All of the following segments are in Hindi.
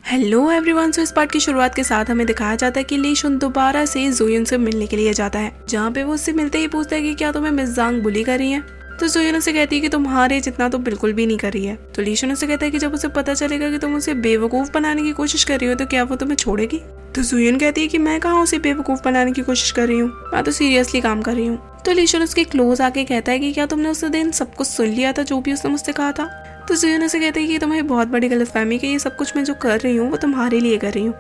Hello everyone. सो इस पार्ट की शुरुआत के साथ हमें दिखाया जाता है कि ली शुन दोबारा से जुयन से मिलने के लिए जाता है, जहाँ पे वो उससे मिलते ही पूछता है कि क्या तुम्हें मिस जांग बुली कर रही है। तो जुयन उसे कहती है कि तुम्हारे जितना तो बिल्कुल भी नहीं कर रही है। तो ली शुन उसे कहता है कि जब उसे पता चलेगा कि तुम उसे बेवकूफ बनाने की कोशिश कर रही हो तो क्या वो तुम्हें छोड़ेगी। तो जुयन कहती है कि मैं कहाँ उसे बेवकूफ बनाने की कोशिश कर रही हूँ, मैं तो सीरियसली काम कर रही हूँ। तो ली शुन उसके क्लोज आके कहता है कि क्या तुमने उस दिन सब कुछ सुन लिया था जो भी उसने मुझसे कहा था। तो जुयन उसे कहते हैं कि तुम्हें बहुत बड़ी गलतफहमी कि ये सब कुछ मैं जो कर रही हूँ वो तुम्हारे लिए कर रही हूँ।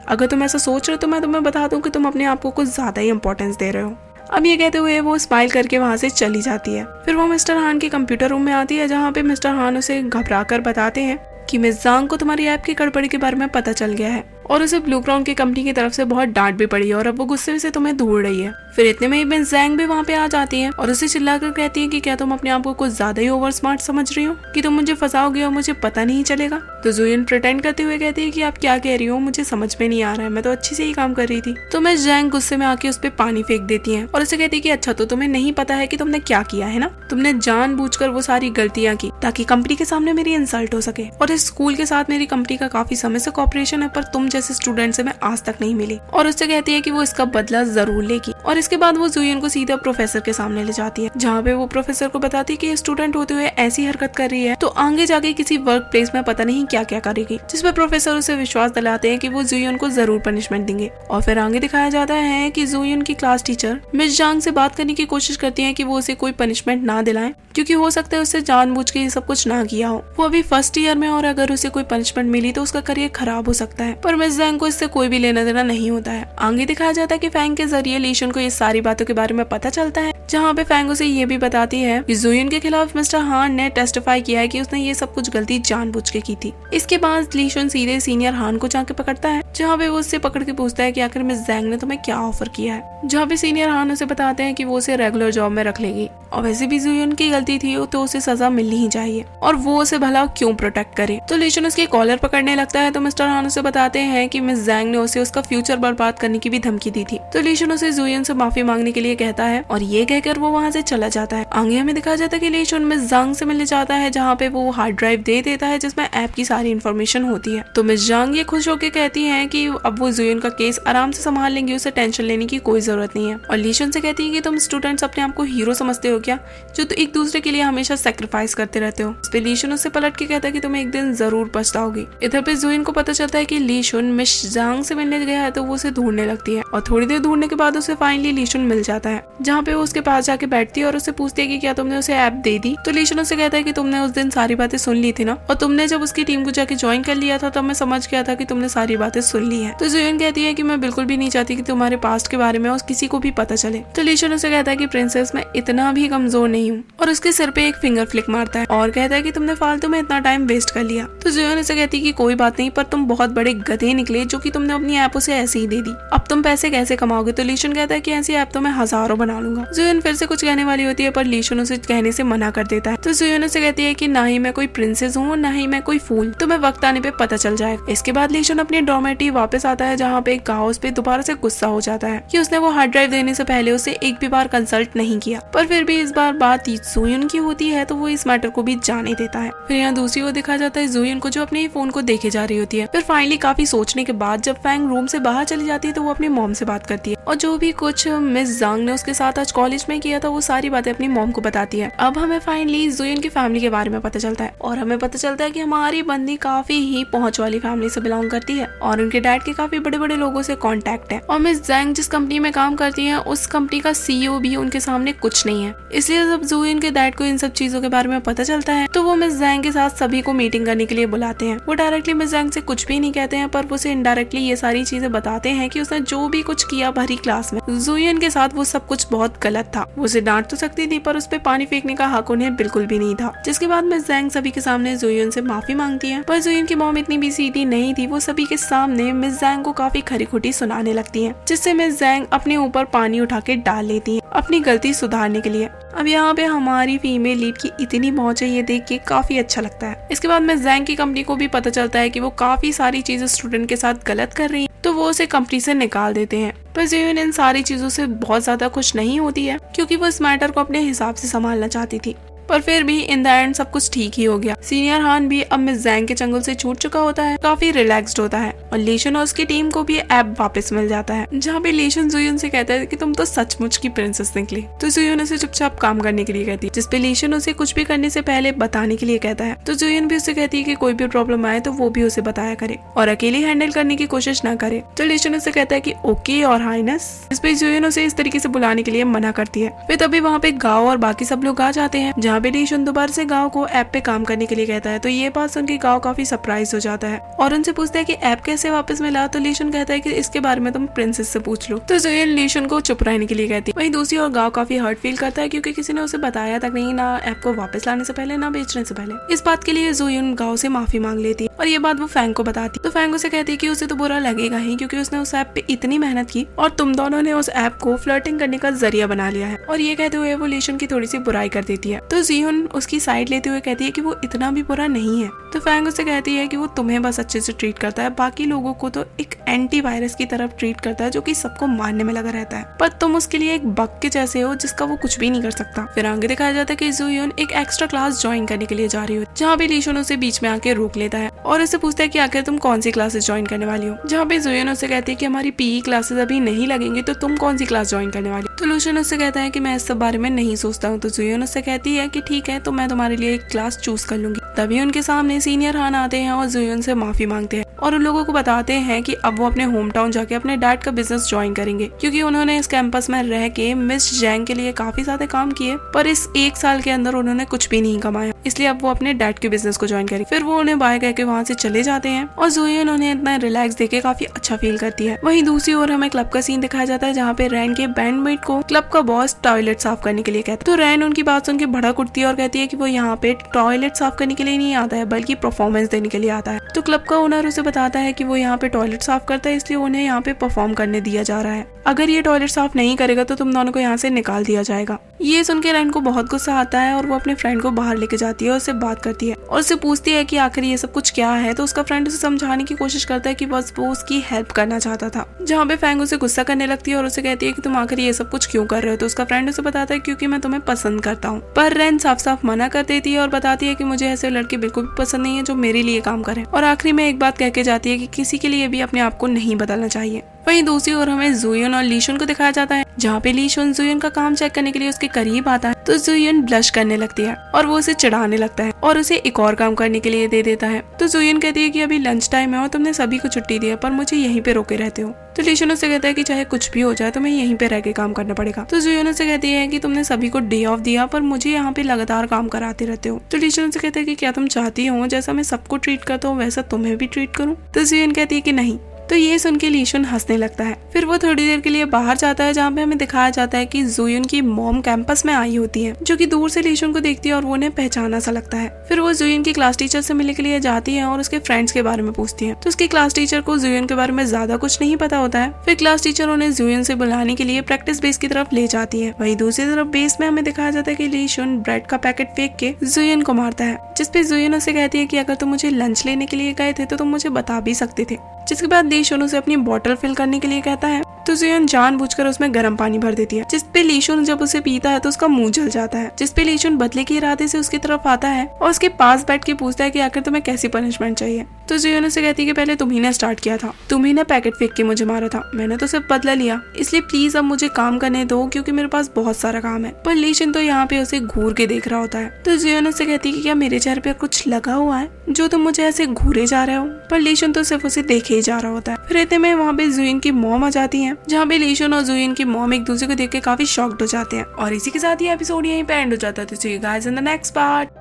अगर तुम ऐसा सोच रहे हो तो मैं तुम्हें बता दूं कि तुम अपने आप को कुछ ज्यादा ही इंपॉर्टेंस दे रहे हो। अब ये कहते हुए वो स्माइल करके वहाँ से चली जाती है। फिर वो मिस्टर हान के कंप्यूटर रूम में आती है, जहाँ पे मिस्टर हान उसे घबरा कर बताते हैं कि मिस जांग को तुम्हारी ऐप की गड़बड़ी के बारे में पता चल गया है और उसे ब्लू क्राउन की कंपनी की तरफ से बहुत डांट भी पड़ी है और अब वो गुस्से से तुम्हें ढूंढ रही है। फिर इतने में ही मिस जांग भी वहाँ पे आ जाती है और उसे चिल्लाकर कहती है कि क्या तुम अपने आप को कुछ ज्यादा ही ओवर स्मार्ट समझ रही हो कि तुम मुझे फंसाओगे और मुझे पता नहीं चलेगा। तो जुयन प्रिटेंड करते हुए कहती है कि आप क्या कह रही हो, मुझे समझ में नहीं आ रहा है, मैं तो अच्छे से ही काम कर रही थी। तो मिस जांग गुस्से में आके उस पर पानी फेंक देती है और उसे कहती है कि अच्छा तो तुम्हें नहीं पता है कि तुमने क्या किया है ना, तुमने जानबूझकर वो सारी गलतियां की ताकि कंपनी के सामने मेरी इंसल्ट हो सके। और इस स्कूल के साथ मेरी कंपनी का काफी समय से कॉपरेशन है, पर तुम जैसे स्टूडेंट से मैं आज तक नहीं मिली। और उससे कहती है कि वो इसका बदला जरूर लेगी। और इसके बाद वो जुयन को सीधा प्रोफेसर के सामने ले जाती है, जहाँ पे वो प्रोफेसर को बताती है कि स्टूडेंट होते हुए ऐसी हरकत कर रही है तो आगे जाके किसी वर्क प्लेस में पता नहीं क्या क्या करेगी। जिसपे प्रोफेसर उसे विश्वास दिलाते हैं कि वो जुयन को जरूर पनिशमेंट देंगे। और फिर आगे दिखाया जाता है कि जुयन की क्लास टीचर मिस जांग से बात करने की कोशिश करती है कि वो उसे कोई पनिशमेंट ना दिलाएं, क्योंकि हो सकता है उससे जानबूझ के ये सब कुछ ना किया हो। वो अभी फर्स्ट ईयर में और अगर उसे कोई पनिशमेंट मिली तो उसका करियर खराब हो सकता है। पर मिस जांग को इससे कोई भी लेना देना नहीं होता है। आगे दिखाया जाता है कि फैंग के जरिए ली शुन को ये सारी बातों के बारे में पता चलता है, जहाँ पे फैंग उसे ये भी बताती है कि जुयन के खिलाफ मिस्टर हान ने टेस्टिफाई किया है कि उसने ये सब कुछ गलती जानबूझ के की थी। इसके बाद ली शुन सीधे सीनियर हान को जाके पकड़ता है, जहाँ पे वो उससे पकड़ के पूछता है कि आखिर मिस जांग ने तुम्हें क्या ऑफर किया है। जहाँ पे सीनियर हान उसे बताते हैं कि वो उसे रेगुलर जॉब में रख लेगी और वैसे भी जुयन की गलती थी तो उसे सजा मिलनी ही चाहिए और वो उसे भला क्यों प्रोटेक्ट करे। तो ली शुन उसके कॉलर पकड़ने लगता है तो मिस्टर हान उसे बताते हैं कि मिस जांग ने उसे उसका फ्यूचर बर्बाद करने की भी धमकी दी थी। तो ली शुन उसे जुयन से माफी मांगने के लिए कहता है और ये कहकर वो वहाँ से चला जाता है। आगे हमें दिखाया जाता है कि ली शुन मिस जांग से मिलने जाता है, जहाँ पे वो हार्ड ड्राइव दे देता है जिसमें ऐप की सारी इन्फॉर्मेशन होती है। तो मिस जांग ये खुश होकर कहती है कि अब वो जुयन का केस आराम से संभाल लेंगी, उसे टेंशन लेने की कोई जरूरत नहीं है। और ली शुन से कहती है कि तुम स्टूडेंट्स अपने आप को हीरो समझते हो क्या, जो तो एक दूसरे के लिए हमेशा सेक्रीफाइस करते रहते हो। इस पे ली शुन उससे पलट के कहता है कि तुम एक दिन जरूर पछताओगी। इधर पे जुयन को पता चलता है कि ली शुन मिस जांग से मिलने गया है तो वो उसे ढूंढने लगती है और थोड़ी देर ढूंढने के बाद उसे फाइनली ली शुन मिल जाता है, जहाँ पे वो उसके पास जाके बैठती है और उससे पूछती है कि क्या तुमने उसे ऐप दे दी। तो ली शुन उससे कहता है कि तुमने उस दिन सारी बातें सुन ली थी ना, और तुमने जब उसकी टीम को जाके ज्वाइन कर लिया था तब मैं समझ गया था कि तुमने सारी बातें सुन ली है। तो जुयन कहती है कि मैं बिल्कुल भी नहीं चाहती कि तुम्हारे पास्ट के बारे में और किसी को भी पता चले। तो ली शुन उसे कहता है कि प्रिंसेस मैं इतना भी कमजोर नहीं हूँ और उसके सिर पे एक फिंगर फ्लिक मारता है और कहता है कि तुमने फालतू में इतना टाइम वेस्ट कर लिया। तो जुयन उसे कहती है कि कोई बात नहीं, पर तुम बहुत बड़े गधे निकले जो कि तुमने अपनी ऐप उसे ऐसे ही दे दी, अब तुम पैसे कैसे कमाओगे। तो ली शुन कहता है कि ऐसी ऐप तो मैं हजारों बना लूंगा। जुयन फिर से कुछ कहने वाली होती है पर ली शुन उसे कहने से मना कर देता है। तो जुयन उसे कहती है कि ना ही मैं कोई प्रिंसेस हूँ ना ही मैं कोई फूल, तुम्हें वक्त आने पे पता चल जाएगा। इसके बाद ली शुन अपनी डॉर्मेट्री वापस आता है, जहाँ पे गाउस पे दोबारा से गुस्सा हो जाता है कि उसने वो हार्ड ड्राइव देने से पहले उसे एक भी बार कंसल्ट नहीं किया। पर फिर भी इस बार बात जुयन की होती है तो वो इस मैटर को भी जाने देता है। फिर यहाँ दूसरी ओर दिखा जाता है जुयन को जो अपने ही फोन को देखे जा रही होती है। फिर फाइनली काफी सोचने के बाद जब फैंग रूम से बाहर चली जाती है तो वो अपनी मॉम से बात करती है और जो भी कुछ मिस जांग ने उसके साथ आज कॉलेज में किया था वो सारी बातें अपनी मॉम को बताती है। अब हमें फाइनली जुयन की फैमिली के बारे में पता चलता है और हमें पता चलता है कि हमारी बंदी काफी ही पहुंच वाली फैमिली से बिलोंग करती है और उनके डैड के काफी बड़े बड़े लोगों से कॉन्टेक्ट है। और मिस जांग जिस कंपनी में काम करती है उस कंपनी का CEO भी उनके सामने कुछ नहीं है। इसलिए जब जुयन के डैड को इन सब चीजों के बारे में पता चलता है तो वो मिस जांग के साथ सभी को मीटिंग करने के लिए बुलाते हैं। वो डायरेक्टली मिस जांग से कुछ भी नहीं कहते हैं, पर वो उसे इनडायरेक्टली ये सारी चीजें बताते हैं कि उसने जो भी कुछ किया भरी क्लास में जुयन के साथ वो सब कुछ बहुत गलत था। वो उसे डांट तो सकती थी पर उस पे पानी फेंकने का हक उन्हें बिल्कुल भी नहीं था। जिसके बाद मिस जांग सभी के सामने जुयन से माफी मांगती है, पर जुयन की मॉम इतनी भी सीधी नहीं थी। वो सभी के सामने मिस जांग को काफी खरी खोटी सुनाने लगती है, जिससे मिस जांग अपने ऊपर पानी उठा के डाल लेती है अपनी गलती सुधारने के लिए। अब यहाँ पे हमारी फीमेल लीड की इतनी पहुंच है, ये देख के काफी अच्छा लगता है। इसके बाद मिस जांग की कंपनी को भी पता चलता है कि वो काफी सारी चीजें स्टूडेंट के साथ गलत कर रही है, तो वो उसे कंपनी से निकाल देते हैं। पर जुयन इन सारी चीजों से बहुत ज्यादा खुश नहीं होती है, क्योंकि वो इस मैटर को अपने हिसाब से संभालना चाहती थी। पर फिर भी इन द एंड सब कुछ ठीक ही हो गया। सीनियर हान भी अब मिस जैंग के चंगुल से छूट चुका होता है, काफी रिलैक्स्ड होता है और लीशन और उसकी टीम को भी ऐप वापस मिल जाता है, जहाँ पे लीशन जुयन से कहता है कि तुम तो सचमुच की प्रिंसेस निकली। तो जुयन उसे चुपचाप काम करने के लिए कहती है, जिसपे लीशन उसे कुछ भी करने से पहले बताने के लिए कहता है। तो जुयन भी उसे कहती है कि कोई भी प्रॉब्लम आए तो वो भी उसे बताया करे और अकेले हैंडल करने की कोशिश न करे। तो लीशन उसे कहता है कि ओके और हाइनेस, इस पे जुयन उसे इस तरीके से बुलाने के लिए मना करती है। फिर तभी वहाँ पे गाओ और बाकी सब लोग आ जाते हैं, जहाँ पे लीशन दोबारा से गाओ को ऐप पे काम करने के लिए कहता है। तो ये बात सुन के गाओ काफी सरप्राइज हो जाता है और उनसे पूछता है कि ऐप कैसे वापस मिला। तो लीशन कहता है कि इसके बारे में तुम प्रिंसेस से पूछ लो। तो जुयन लीशन को चुप रहने के लिए कहती है। वहीं दूसरी ओर गाओ काफी हर्ट फील करता है, क्योंकि किसी ने उसे बताया तक नहीं, ना ऐप को वापस लाने से पहले ना बेचने से पहले। इस बात के लिए जुयन गाओ से माफी मांग लेती है और ये बात वो फैंग को बताती। तो फैंग उसे कहती है कि उसे तो बुरा लगेगा ही, क्योंकि उसने उस ऐप पे इतनी मेहनत की और तुम दोनों ने उस ऐप को फ्लर्टिंग करने का जरिया बना लिया है। और ये कहते हुए वो लीशन की थोड़ी सी बुराई कर देती है। तो जियोन उसकी साइड लेते हुए कहती है कि वो इतना भी बुरा नहीं है। तो फैंग उसे कहती है कि वो तुम्हें बस अच्छे से ट्रीट करता है, बाकी लोगों को तो एक एंटीवायरस की तरफ ट्रीट करता है जो कि सबको मारने में लगा रहता है, पर तुम उसके लिए एक बग के जैसे हो जिसका वो कुछ भी नहीं कर सकता। फिर आगे दिखाया जाता है कि जुयोन एक एक्स्ट्रा क्लास ज्वाइन करने के लिए जा रही हो, जहाँ पे लीशन उसे बीच में आके रोक लेता है और उसे पूछता है कि आखिर तुम कौन सी क्लासेस ज्वाइन करने वाली हो। जहाँ पे जुयोन उसे कहती है कि हमारी पीई क्लासेस अभी नहीं लगेंगी, तो तुम कौन सी क्लास ज्वाइन करने वाली हो। तो लीशन उससे कहता है कि मैं इस सब बारे में नहीं सोचता हूँ। तो जुयोन उससे कहती है कि ठीक है, तो मैं तुम्हारे लिए एक क्लास चूज कर लूंगी। तभी उनके सामने सीनियर हान आते हैं और जुयोन से माफी मांगते हैं और उन लोगों को बताते हैं कि अब वो अपने होम टाउन जाके अपने डैड का बिजनेस ज्वाइन करेंगे, क्योंकि उन्होंने इस कैंपस में रह के मिस जैंग के लिए काफी सारे काम किए, पर इस एक साल के अंदर उन्होंने कुछ भी नहीं कमाया, इसलिए अब वो अपने डैड के बिजनेस को ज्वाइन करेंगे। फिर वो उन्हें बाय करके वहाँ से चले जाते हैं और जुयोन उन्हें इतना रिलैक्स देके काफी अच्छा फील करती है। वहीं दूसरी ओर हमें क्लब का सीन दिखाया जाता है, जहाँ पे रैन के बैंडमेट को क्लब का बॉस टॉयलेट साफ करने के लिए कहता है। तो रैन उनकी बात सुन के भड़क उठती है और कहती है कि वो यहाँ पे टॉयलेट साफ करने के लिए नहीं आता है, बल्कि परफॉर्मेंस देने के लिए आता है। तो क्लब का ओनर उसे बताता है कि वो यहाँ पे टॉयलेट साफ करता है, इसलिए उन्हें यहाँ पे परफॉर्म करने दिया जा रहा है। अगर ये टॉयलेट साफ नहीं करेगा तो तुम दोनों को यहाँ से निकाल दिया जाएगा। ये सुन के रैन को बहुत गुस्सा आता है और वो अपने फ्रेंड को बाहर लेके जाती है और उससे बात करती है और उससे पूछती है कि आखिर ये सब कुछ क्या है। तो उसका फ्रेंड उसे समझाने की कोशिश करता है कि बस वो उसकी हेल्प करना चाहता था, जहाँ पे फैंग उसे गुस्सा करने लगती है और उसे कहती है कि तुम आखिर ये सब कुछ क्यों कर रहे हो। तो उसका फ्रेंड उसे बताता है क्योंकि मैं तुम्हें पसंद करता हूँ। पर रैन साफ साफ मना कर देती है और बताती है कि मुझे ऐसे लड़के बिल्कुल भी पसंद नहीं है जो मेरे लिए काम करे। और आखिरी में एक बात कह के जाती है कि किसी के लिए भी अपने आप को नहीं बदलना चाहिए। वहीं दूसरी ओर हमें जुयोन और लीशन को दिखाया जाता है, जहाँ पे लीशन जुयोन का काम चेक करने के लिए उसके करीब आता है। तो जुयोन ब्लश करने लगती है और वो उसे चिढ़ाने लगता है और उसे एक और काम करने के लिए दे देता है। तो जुयोन कहती है कि अभी लंच टाइम है और तुमने सभी को छुट्टी दी है, पर मुझे यहीं पे रोके रहते हो। तो लीशन उससे कहता है कि चाहे कुछ भी हो जाए तुम्हें यहीं पे रह के काम करना पड़ेगा। तो जुयोन उससे कहती है कि तुमने सभी को डे ऑफ दिया, पर मुझे यहाँ पे लगातार काम कराते रहते हो। तो लीशन उससे कहता है कि क्या तुम चाहती हो जैसा मैं सबको ट्रीट करता हूँ वैसा तुम्हें भी ट्रीट करूँ। तो जुयोन कहती है कि नहीं। तो ये सुन के लीशन हंसने लगता है। फिर वो थोड़ी देर के लिए बाहर जाता है, जहाँ पे हमें दिखाया जाता है कि जुयोन की मॉम कैंपस में आई होती है, जो कि दूर से लीशन को देखती है और वो उन्हें पहचाना सा लगता है। फिर वो जुयोन की क्लास टीचर से मिलने के लिए जाती है और उसके फ्रेंड्स के बारे में पूछती है। तो उसकी क्लास टीचर को जुयोन के बारे में ज्यादा कुछ नहीं पता होता है। फिर क्लास टीचर उन्हें जुयोन से बुलाने के लिए प्रैक्टिस बेस की तरफ ले जाती है। वहीं दूसरी तरफ बेस में हमें दिखाया जाता है कि लीशन ब्रेड का पैकेट फेंक के जुयोन को मारता है, जिसपे जुयोन उसे कहती है कि अगर तुम मुझे लंच लेने के लिए गए थे तो तुम मुझे बता भी सकते थे। जिसके बाद लीशन उसे अपनी बोतल फिल करने के लिए कहता है। तो जुयोन जानबूझकर उसमें गर्म पानी भर देती है, जिसपे लीशन जब उसे पीता है तो उसका मुंह जल जाता है। जिसपे लीशन बदले के इरादे से उसकी तरफ आता है और उसके पास बैठ के पूछता है कि आखिर तुम्हें कैसी पनिशमेंट चाहिए। तो जुयोन उसे कहती है कि पहले तुम ही ने स्टार्ट किया था, तुम ही ने पैकेट फेंक के मुझे मारा था, मैंने तो सिर्फ बदला लिया, इसलिए प्लीज अब मुझे काम करने दो क्योंकि मेरे पास बहुत सारा काम है। पर लीशन तो यहाँ पे उसे घूर के देख रहा होता है। तो जुयोन उसे कहती है कि क्या मेरे चेहरे पे कुछ लगा हुआ है जो तुम मुझे ऐसे घूरे जा रहे हो। पर लीशन तो सिर्फ उसे देखे ही जा रहा होता है। फिर इतने में वहाँ पे जुयोन की मॉम आ जाती है, जहाँ पे लीशन और जुयोन की मॉम एक दूसरे को देख के काफी शॉक्ड हो जाते हैं। और इसी के साथ ये एपिसोड यहीं पे एंड हो जाता है। तो see you guys in the next part.